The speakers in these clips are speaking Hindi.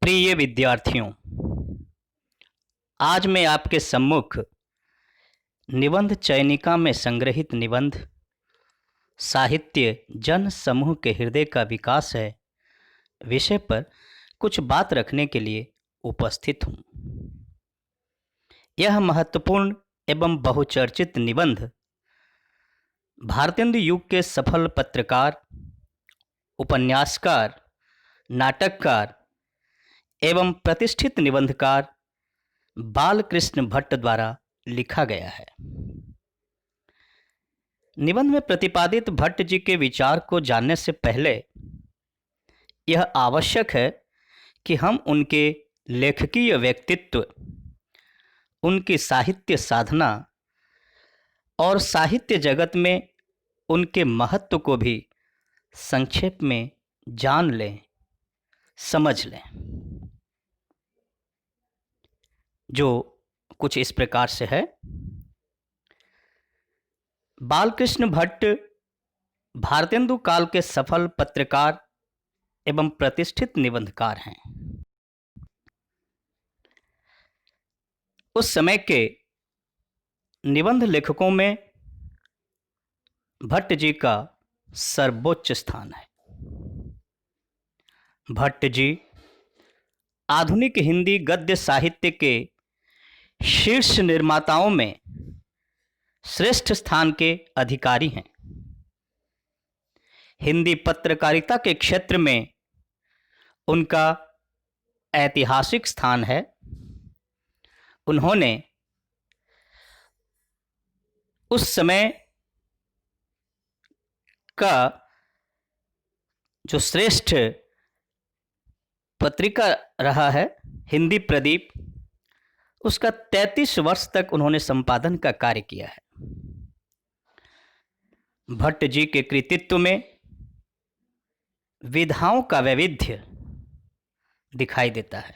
प्रिय विद्यार्थियों, आज मैं आपके सम्मुख निबंध चयनिका में संग्रहित निबंध साहित्य जन समूह के हृदय का विकास है विषय पर कुछ बात रखने के लिए उपस्थित हूँ। यह महत्वपूर्ण एवं बहुचर्चित निबंध भारतेंदु युग के सफल पत्रकार, उपन्यासकार, नाटककार एवं प्रतिष्ठित निबंधकार बालकृष्ण भट्ट द्वारा लिखा गया है। निबंध में प्रतिपादित भट्ट जी के विचार को जानने से पहले यह आवश्यक है कि हम उनके लेखकीय व्यक्तित्व, उनकी साहित्य साधना और साहित्य जगत में उनके महत्व को भी संक्षेप में जान लें, समझ लें, जो कुछ इस प्रकार से है। बालकृष्ण भट्ट भारतेंदु काल के सफल पत्रकार एवं प्रतिष्ठित निबंधकार हैं। उस समय के निबंध लेखकों में भट्ट जी का सर्वोच्च स्थान है। भट्ट जी आधुनिक हिंदी गद्य साहित्य के शीर्ष निर्माताओं में श्रेष्ठ स्थान के अधिकारी हैं। हिंदी पत्रकारिता के क्षेत्र में उनका ऐतिहासिक स्थान है। उन्होंने उस समय का जो श्रेष्ठ पत्रिका रहा है हिंदी प्रदीप, उसका 33 वर्ष तक उन्होंने संपादन का कार्य किया है। भट्ट जी के कृतित्व में विधाओं का वैविध्य दिखाई देता है।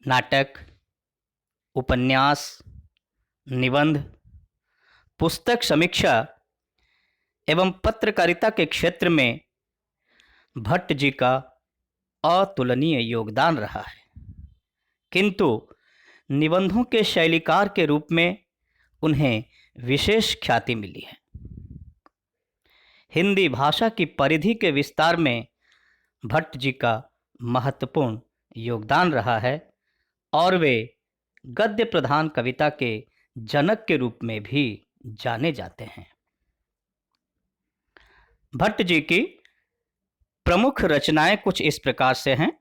नाटक, उपन्यास, निबंध, पुस्तक समीक्षा एवं पत्रकारिता के क्षेत्र में भट्ट जी का अतुलनीय योगदान रहा है। किंतु निबंधों के शैलीकार के रूप में उन्हें विशेष ख्याति मिली है। हिंदी भाषा की परिधि के विस्तार में भट्ट जी का महत्वपूर्ण योगदान रहा है और वे गद्य प्रधान कविता के जनक के रूप में भी जाने जाते हैं। भट्ट जी की प्रमुख रचनाएं कुछ इस प्रकार से हैं।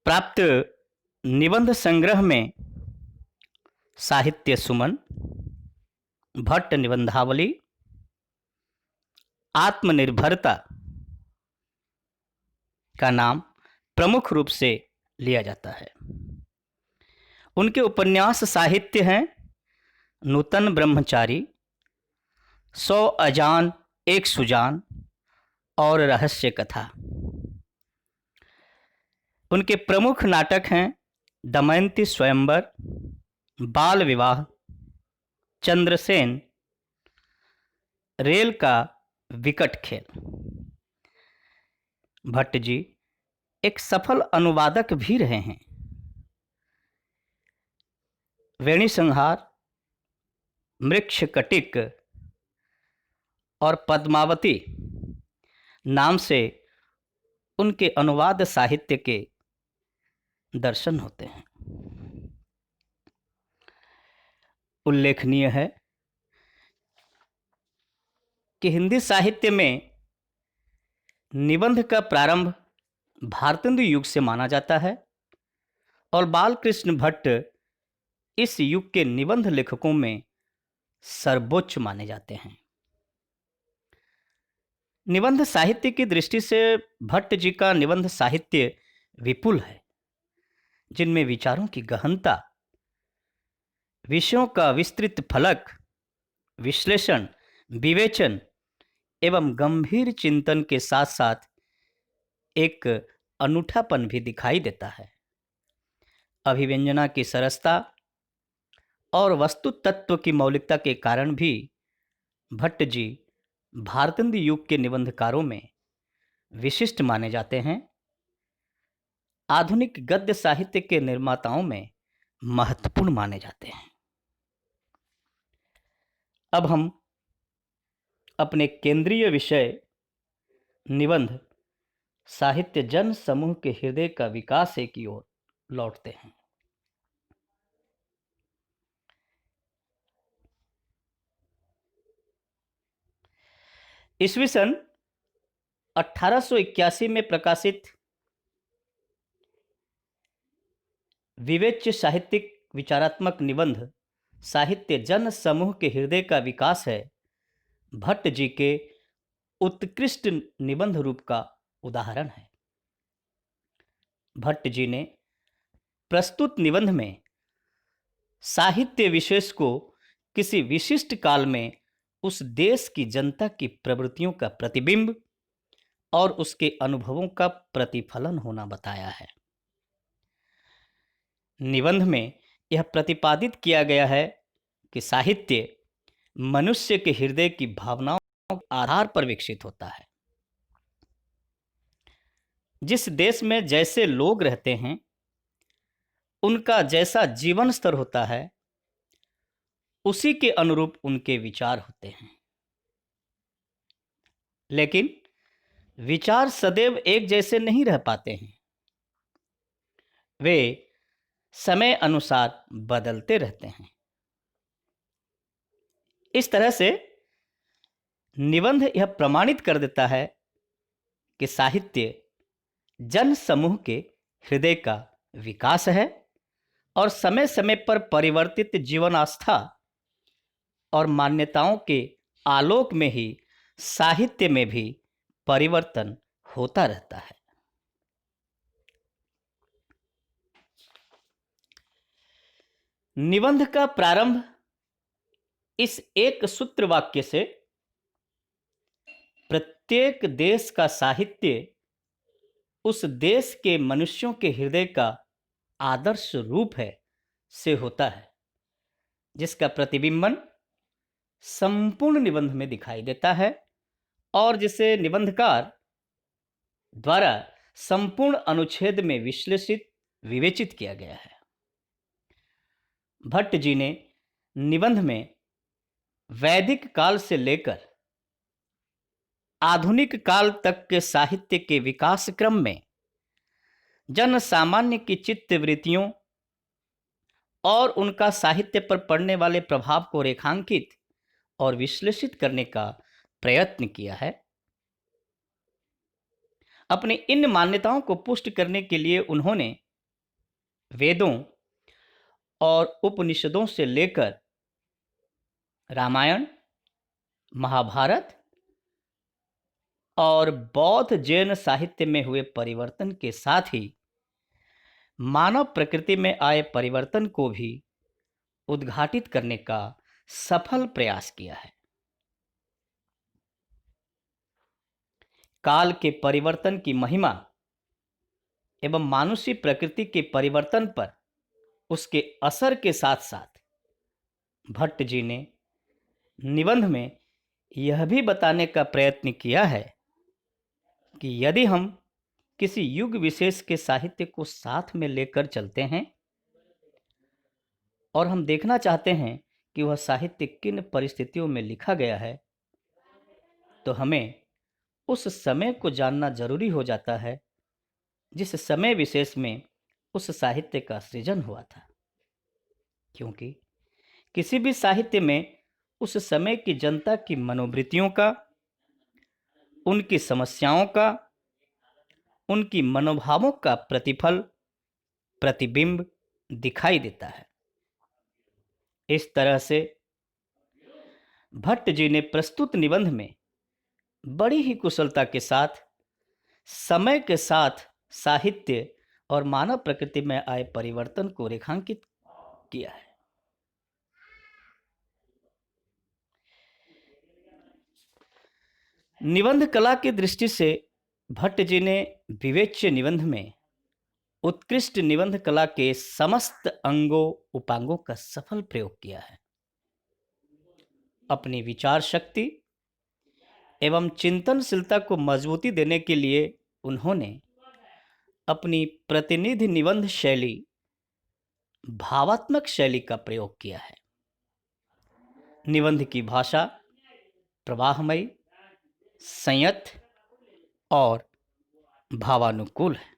प्राप्त निबंध संग्रह में साहित्य सुमन, भट्ट निबंधावली, आत्मनिर्भरता का नाम प्रमुख रूप से लिया जाता है। उनके उपन्यास साहित्य हैं नूतन ब्रह्मचारी, 100 अजान एक सुजान और रहस्य कथा। उनके प्रमुख नाटक हैं दमयंती स्वयंवर, बाल विवाह, चंद्रसेन, रेल का विकट खेल। भट्ट जी एक सफल अनुवादक भी रहे हैं। वेणी संहार, मृक्षकटिक और पद्मावती नाम से उनके अनुवाद साहित्य के दर्शन होते हैं। उल्लेखनीय है कि हिंदी साहित्य में निबंध का प्रारंभ भारतेंदु युग से माना जाता है और बालकृष्ण भट्ट इस युग के निबंध लेखकों में सर्वोच्च माने जाते हैं। निबंध साहित्य की दृष्टि से भट्ट जी का निबंध साहित्य विपुल है, जिनमें विचारों की गहनता, विषयों का विस्तृत फलक, विश्लेषण, विवेचन एवं गंभीर चिंतन के साथ साथ एक अनूठापन भी दिखाई देता है। अभिव्यंजना की सरसता और वस्तु तत्व की मौलिकता के कारण भी भट्ट जी भारतेंदु युग के निबंधकारों में विशिष्ट माने जाते हैं, आधुनिक गद्य साहित्य के निर्माताओं में महत्वपूर्ण माने जाते हैं। अब हम अपने केंद्रीय विषय निबंध साहित्य जन समूह के हृदय का विकास है की ओर लौटते हैं। ईस्वी सन 1881 में प्रकाशित विवेच्य साहित्यिक विचारात्मक निबंध साहित्य जन समूह के हृदय का विकास है भट्ट जी के उत्कृष्ट निबंध रूप का उदाहरण है। भट्ट जी ने प्रस्तुत निबंध में साहित्य विशेष को किसी विशिष्ट काल में उस देश की जनता की प्रवृत्तियों का प्रतिबिंब और उसके अनुभवों का प्रतिफलन होना बताया है। निबंध में यह प्रतिपादित किया गया है कि साहित्य मनुष्य के हृदय की भावनाओं के आधार पर विकसित होता है। जिस देश में जैसे लोग रहते हैं, उनका जैसा जीवन स्तर होता है, उसी के अनुरूप उनके विचार होते हैं। लेकिन विचार सदैव एक जैसे नहीं रह पाते हैं, वे समय अनुसार बदलते रहते हैं। इस तरह से निबंध यह प्रमाणित कर देता है कि साहित्य जन समूह के हृदय का विकास है और समय समय पर परिवर्तित जीवन आस्था और मान्यताओं के आलोक में ही साहित्य में भी परिवर्तन होता रहता है। निबंध का प्रारंभ इस एक सूत्र वाक्य से प्रत्येक देश का साहित्य उस देश के मनुष्यों के हृदय का आदर्श रूप है से होता है, जिसका प्रतिबिंबन संपूर्ण निबंध में दिखाई देता है और जिसे निबंधकार द्वारा संपूर्ण अनुच्छेद में विश्लेषित विवेचित किया गया है। भट्ट जी ने निबंध में वैदिक काल से लेकर आधुनिक काल तक के साहित्य के विकास क्रम में जन सामान्य की चित्तवृत्तियों और उनका साहित्य पर पड़ने वाले प्रभाव को रेखांकित और विश्लेषित करने का प्रयत्न किया है। अपनी इन मान्यताओं को पुष्ट करने के लिए उन्होंने वेदों और उपनिषदों से लेकर रामायण, महाभारत और बौद्ध जैन साहित्य में हुए परिवर्तन के साथ ही मानव प्रकृति में आए परिवर्तन को भी उद्घाटित करने का सफल प्रयास किया है। काल के परिवर्तन की महिमा एवं मानुषी प्रकृति के परिवर्तन पर उसके असर के साथ साथ भट्ट जी ने निबंध में यह भी बताने का प्रयत्न किया है कि यदि हम किसी युग विशेष के साहित्य को साथ में लेकर चलते हैं और हम देखना चाहते हैं कि वह साहित्य किन परिस्थितियों में लिखा गया है, तो हमें उस समय को जानना जरूरी हो जाता है जिस समय विशेष में उस साहित्य का सृजन हुआ था, क्योंकि किसी भी साहित्य में उस समय की जनता की मनोवृत्तियों का, उनकी समस्याओं का, उनकी मनोभावों का प्रतिफल, प्रतिबिंब दिखाई देता है। इस तरह से भट्ट जी ने प्रस्तुत निबंध में बड़ी ही कुशलता के साथ समय के साथ साहित्य और मानव प्रकृति में आए परिवर्तन को रेखांकित किया है। निबंध कला की दृष्टि से भट्ट जी ने विवेच्य निबंध में उत्कृष्ट निबंध कला के समस्त अंगों उपांगों का सफल प्रयोग किया है। अपनी विचार शक्ति एवं चिंतनशीलता को मजबूती देने के लिए उन्होंने अपनी प्रतिनिधि निबंध शैली भावात्मक शैली का प्रयोग किया है। निबंध की भाषा प्रवाहमयी, संयत और भावानुकूल है।